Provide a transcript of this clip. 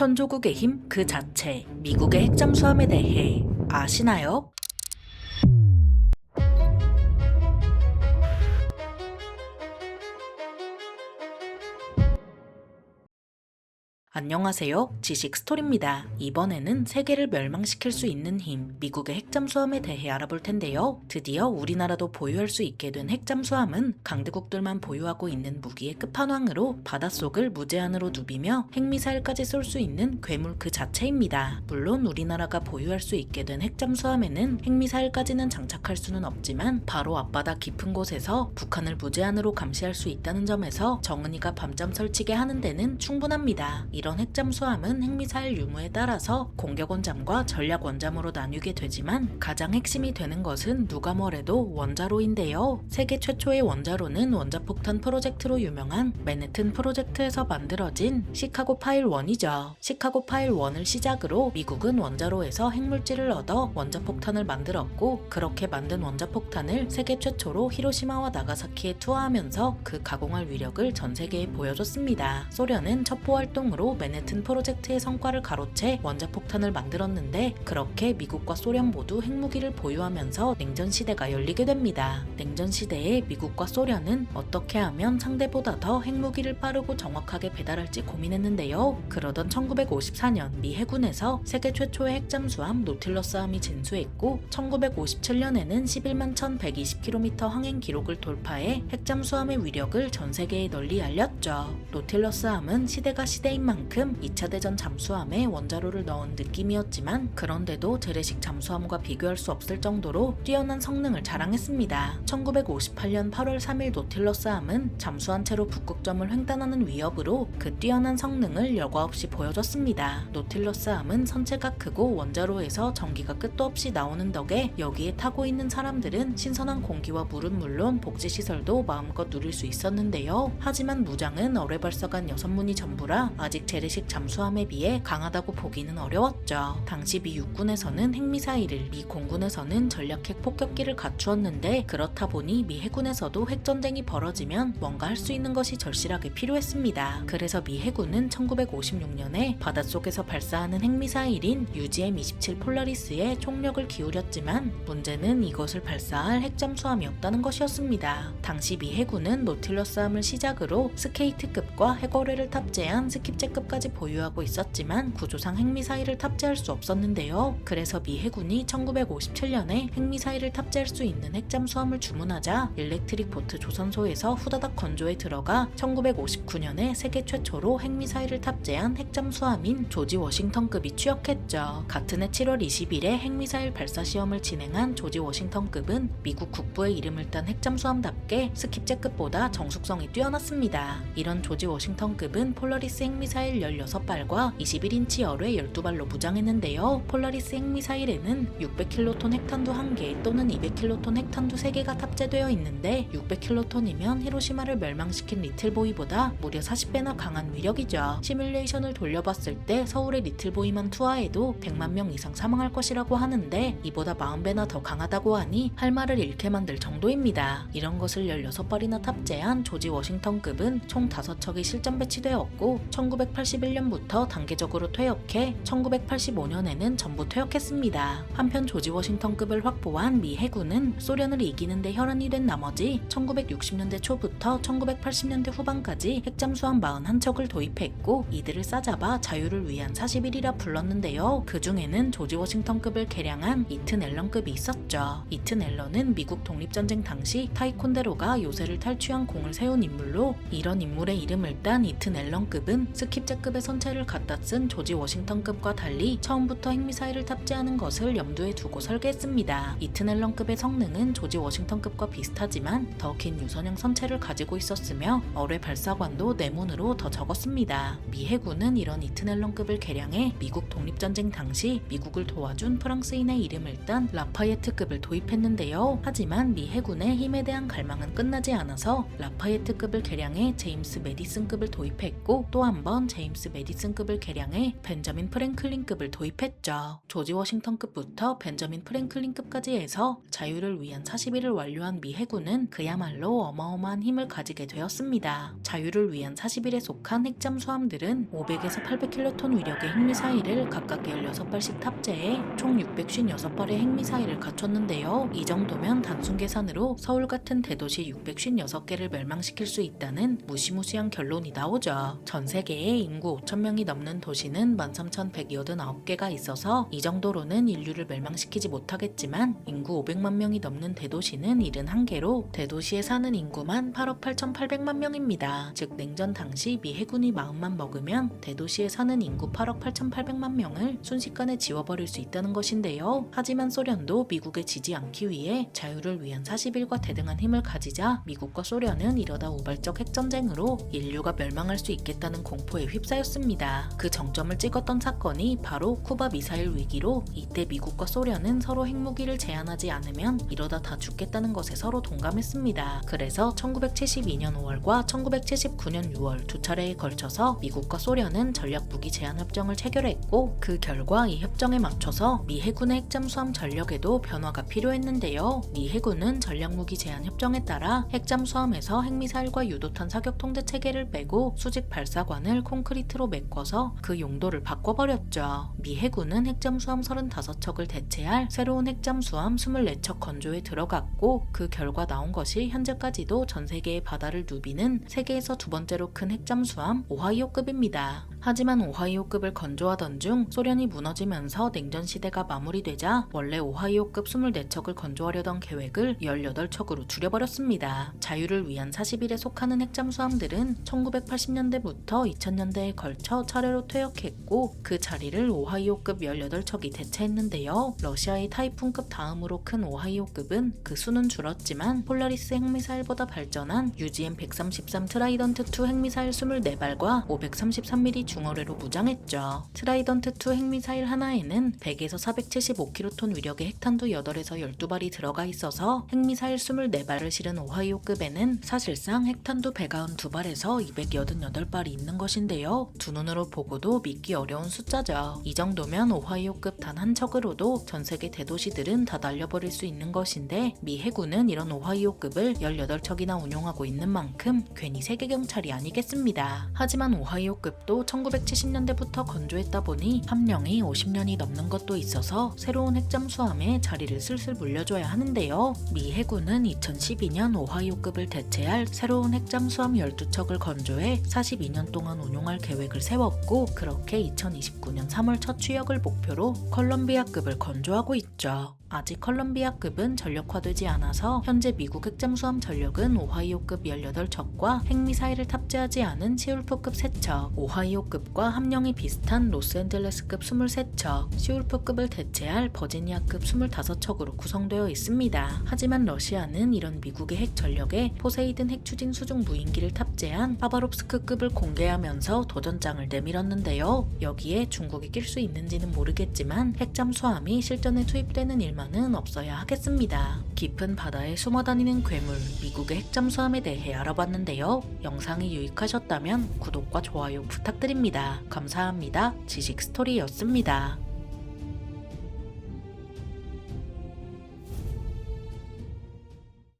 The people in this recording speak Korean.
천조국의 힘 그 자체, 미국의 핵잠수함에 대해 아시나요? 안녕하세요. 지식 스토리입니다. 이번에는 세계를 멸망시킬 수 있는 힘, 미국의 핵잠수함에 대해 알아볼 텐데요. 드디어 우리나라도 보유할 수 있게 된 핵잠수함은 강대국들만 보유하고 있는 무기의 끝판왕으로 바닷속을 무제한으로 누비며 핵미사일까지 쏠 수 있는 괴물 그 자체입니다. 물론 우리나라가 보유할 수 있게 된 핵잠수함에는 핵미사일까지는 장착할 수는 없지만 바로 앞바다 깊은 곳에서 북한을 무제한으로 감시할 수 있다는 점에서 정은이가 밤잠 설치게 하는 데는 충분합니다. 이런 핵잠수함은 핵미사일 유무에 따라서 공격원잠과 전략원잠으로 나뉘게 되지만 가장 핵심이 되는 것은 누가 뭐래도 원자로인데요. 세계 최초의 원자로는 원자폭탄 프로젝트로 유명한 맨해튼 프로젝트에서 만들어진 시카고 파일 1이죠. 시카고 파일 1을 시작으로 미국은 원자로에서 핵물질을 얻어 원자폭탄을 만들었고, 그렇게 만든 원자폭탄을 세계 최초로 히로시마와 나가사키에 투하하면서 그 가공할 위력을 전 세계에 보여줬습니다. 소련은 첩보활동으로 맨해튼 프로젝트의 성과를 가로채 원자폭탄을 만들었는데, 그렇게 미국과 소련 모두 핵무기를 보유하면서 냉전시대가 열리게 됩니다. 냉전시대에 미국과 소련은 어떻게 하면 상대보다 더 핵무기를 빠르고 정확하게 배달할지 고민했는데요. 그러던 1954년 미 해군에서 세계 최초의 핵잠수함 노틸러스함이 진수했고, 1957년에는 11만 1120km 항행 기록을 돌파해 핵잠수함의 위력을 전 세계에 널리 알렸죠. 노틸러스함은 시대가 시대인 만큼 2차 대전 잠수함에 원자로를 넣은 느낌이었지만, 그런데도 재래식 잠수함과 비교할 수 없을 정도로 뛰어난 성능을 자랑했습니다. 1958년 8월 3일 노틸러스함은 잠수한 채로 북극점을 횡단하는 위협으로 그 뛰어난 성능을 여과 없이 보여줬습니다. 노틸러스함은 선체가 크고 원자로에서 전기가 끝도 없이 나오는 덕에 여기에 타고 있는 사람들은 신선한 공기와 물은 물론 복지시설도 마음껏 누릴 수 있었는데요. 하지만 무장은 어뢰발사관 6문이 전부라 아직 재래식 잠수함에 비해 강하다고 보기는 어려웠죠. 당시 미 육군에서는 핵미사일을, 미 공군에서는 전략핵 폭격기를 갖추었는데, 그렇다 보니 미 해군에서도 핵전쟁이 벌어지면 뭔가 할 수 있는 것이 절실하게 필요했습니다. 그래서 미 해군은 1956년에 바닷속에서 발사하는 핵미사일인 UGM-27 폴라리스에 총력을 기울였지만, 문제는 이것을 발사할 핵잠수함이 없다는 것이었습니다. 당시 미 해군은 노틸러스함을 시작으로 스케이트급과 핵어뢰를 탑재한 스킵제급까지 보유하고 있었지만 구조상 핵미사일을 탑재할 수 없었는데요. 그래서 미 해군이 1957년에 핵미사일을 탑재할 수 있는 핵잠수함을 주문하자 일렉트릭 보트 조선소에서 후다닥 건조에 들어가 1959년에 세계 최초로 핵미사일을 탑재한 핵잠수함인 조지 워싱턴급이 취역했죠. 같은 해 7월 20일에 핵미사일 발사 시험을 진행한 조지 워싱턴급은 미국 국부의 이름을 딴 핵잠수함답게 스킵제급보다 정숙성이 뛰어났습니다. 이런 조지 워싱턴급은 폴라리스 핵미사일 16발과 21인치 어뢰 12발로 무장했는데요. 폴라리스 핵미사일에는 600킬로톤 핵탄두 1개 또는 200킬로톤 핵탄두 3개가 탑재되어 있는데, 600킬로톤이면 히로시마를 멸망시킨 리틀보이보다 무려 40배나 강한 위력이죠. 시뮬레이션을 돌려봤을 때 서울의 리틀보이만 투하해도 100만 명 이상 사망할 것이라고 하는데, 이보다 40배나 더 강하다고 하니 할 말을 잃게 만들 정도입니다. 이런 것을 16발이나 탑재한 조지 워싱턴급은 총 5척이 실전 배치되었고, 1981년부터 단계적으로 퇴역해 1985년에는 전부 퇴역했습니다. 한편 조지 워싱턴급을 확보한 미 해군은 소련을 이기는 데 혈안이 된 나머지 1960년대 초부터 1980년대 후반까지 핵잠수함 41척을 도입했고, 이들을 싸잡아 자유를 위한 41이라 불렀는데요. 그 중에는 조지 워싱턴급을 개량한 이튼 앨런급이 있었죠. 이튼 앨런은 미국 독립전쟁 당시 타이콘데로가 요새를 탈취한 공을 세운 인물로, 이런 인물의 이름을 딴 이튼 앨런급은 스킵제급의 선체를 갖다 쓴 조지 워싱턴급과 달리 처음부터 핵미사일을 탑재하는 것을 염두에 두고 설계했습니다. 이튼 앨런급의 성능은 조지 워싱턴급과 비슷하지만 더 긴 유선형 선체를 가지고 있었으며 어뢰 발사관도 네문으로 더 적었습니다. 미 해군은 이런 이튼 앨런급을 개량해 미국 독립전쟁 당시 미국을 도와준 프랑스인의 이름을 딴 라파예트급을 도입했는데요. 하지만 미 해군의 힘에 대한 갈망은 끝나지 않아서 라파예트급을 개량해 제임스 메디슨급을 도입했고, 또 한 번 제임스 메디슨급을 개량해 벤저민 프랭클린급을 도입했죠. 조지 워싱턴급부터 벤저민 프랭클린급까지 해서 자유를 위한 40일을 완료한 미 해군은 그야말로 어마어마한 힘을 가지게 되었습니다. 자유를 위한 40일에 속한 핵잠수함들은 500에서 800킬로톤 위력의 핵미사일을 각각 16발씩 탑재해 총 656발의 핵미사일을 갖췄는데요. 이 정도면 단순 계산으로 서울 같은 대도시 656개를 멸망시킬 수 있다는 무시무시한 결론이 나오죠. 전 세계에 인구 5,000명이 넘는 도시는 13,189개가 있어서 이 정도로는 인류를 멸망시키지 못하겠지만 인구 500만 명이 넘는 대도시는 71개로 대도시에 사는 인구만 8억 8,800만 명입니다. 즉 냉전 당시 미 해군이 마음만 먹으면 대도시에 사는 인구 8억 8,800만 명을 순식간에 지워버릴 수 있다는 것인데요. 하지만 소련도 미국에 지지 않기 위해 자유를 위한 40일과 대등한 힘을 가지자 미국과 소련은 이러다 우발적 핵전쟁으로 인류가 멸망할 수 있겠다는 공포에 휩싸였습니다. 그 정점을 찍었던 사건이 바로 쿠바 미사일 위기로 이때 미국과 소련은 서로 핵무기를 제한하지 않으면 이러다 다 죽겠다는 것에 서로 동감했습니다. 그래서 1972년 5월과 1979년 6월 두 차례에 걸쳐서 미국과 소련은 전략무기 제한 협정을 체결했고 그 결과 이 협정에 맞춰서 미 해군의 핵잠수함 전력에도 변화가 필요했는데요. 미 해군은 전략무기 제한 협정에 따라 핵잠수함에서 핵미사일과 유도탄 사격 통제 체계를 빼고 수직 발사관을 콘크리트로 메꿔서 그 용도를 바꿔버렸죠. 미 해군은 핵잠수함 35척을 대체할 새로운 핵잠수함 24척 건조에 들어갔고 그 결과 나온 것이 현재까지도 전 세계의 바다를 누비는 세계에서 두 번째로 큰 핵잠수함 오하이오급입니다. 하지만 오하이오급을 건조하던 중 소련이 무너지면서 냉전 시대가 마무리되자 원래 오하이오급 24척을 건조하려던 계획을 18척으로 줄여버렸습니다. 자유를 위한 40일에 속하는 핵잠수함들은 1980년대부터 2000년대에 걸쳐 차례로 퇴역했고 그 자리를 오하이오급 18척이 대체했는데요. 러시아의 타이푼급 다음으로 큰 오하이오급은 그 수는 줄었지만 폴라리스 핵미사일보다 발전한 UGM-133 트라이던트2 핵미사일 24발과 533mm 중어뢰로 무장했죠. 트라이던트2 핵미사일 하나에는 100에서 475kton 위력의 핵탄두 8에서 12발이 들어가 있어서 핵미사일 24발을 실은 오하이오급에는 사실상 핵탄두 192발에서 288발이 있는 것인데요. 두 눈으로 보고도 믿기 어려운 숫자죠. 이 정도면 오하이오급 단 한 척으로도 전 세계 대도시들은 다 날려버릴 수 있는 것인데 미 해군은 이런 오하이오급을 18척이나 운용하고 있는 만큼 괜히 세계 경찰이 아니겠습니다. 하지만 오하이오급도 1970년대부터 건조했다 보니 함령이 50년이 넘는 것도 있어서 새로운 핵잠수함에 자리를 슬슬 물려줘야 하는데요. 미 해군은 2012년 오하이오급을 대체할 새로운 핵잠수함 12척을 건조해 42년 동안 운용할 계획을 세웠고 그렇게 2029년 3월 첫 취역을 목표로 컬럼비아급을 건조하고 있죠. 아직 컬럼비아급은 전력화되지 않아서 현재 미국 핵잠수함 전력은 오하이오급 18척과 핵미사일을 탑재하지 않은 시울프급 3척, 오하이오급과 함량이 비슷한 로스앤젤레스급 23척, 시울프급을 대체할 버지니아급 25척으로 구성되어 있습니다. 하지만 러시아는 이런 미국의 핵 전력에 포세이든 핵추진 수중 무인기를 탑재한 파바롭스크급을 공개하면서 도전장을 내밀었는데요. 여기에 중국이 낄 수 있는지는 모르겠지만 핵잠수함이 실전에 투입되는 일만은 없어야 하겠습니다. 깊은 바다에 숨어다니는 괴물, 미국의 핵잠수함에 대해 알아봤는데요. 영상이 유익하셨다면 구독과 좋아요 부탁드립니다. 감사합니다. 지식스토리였습니다.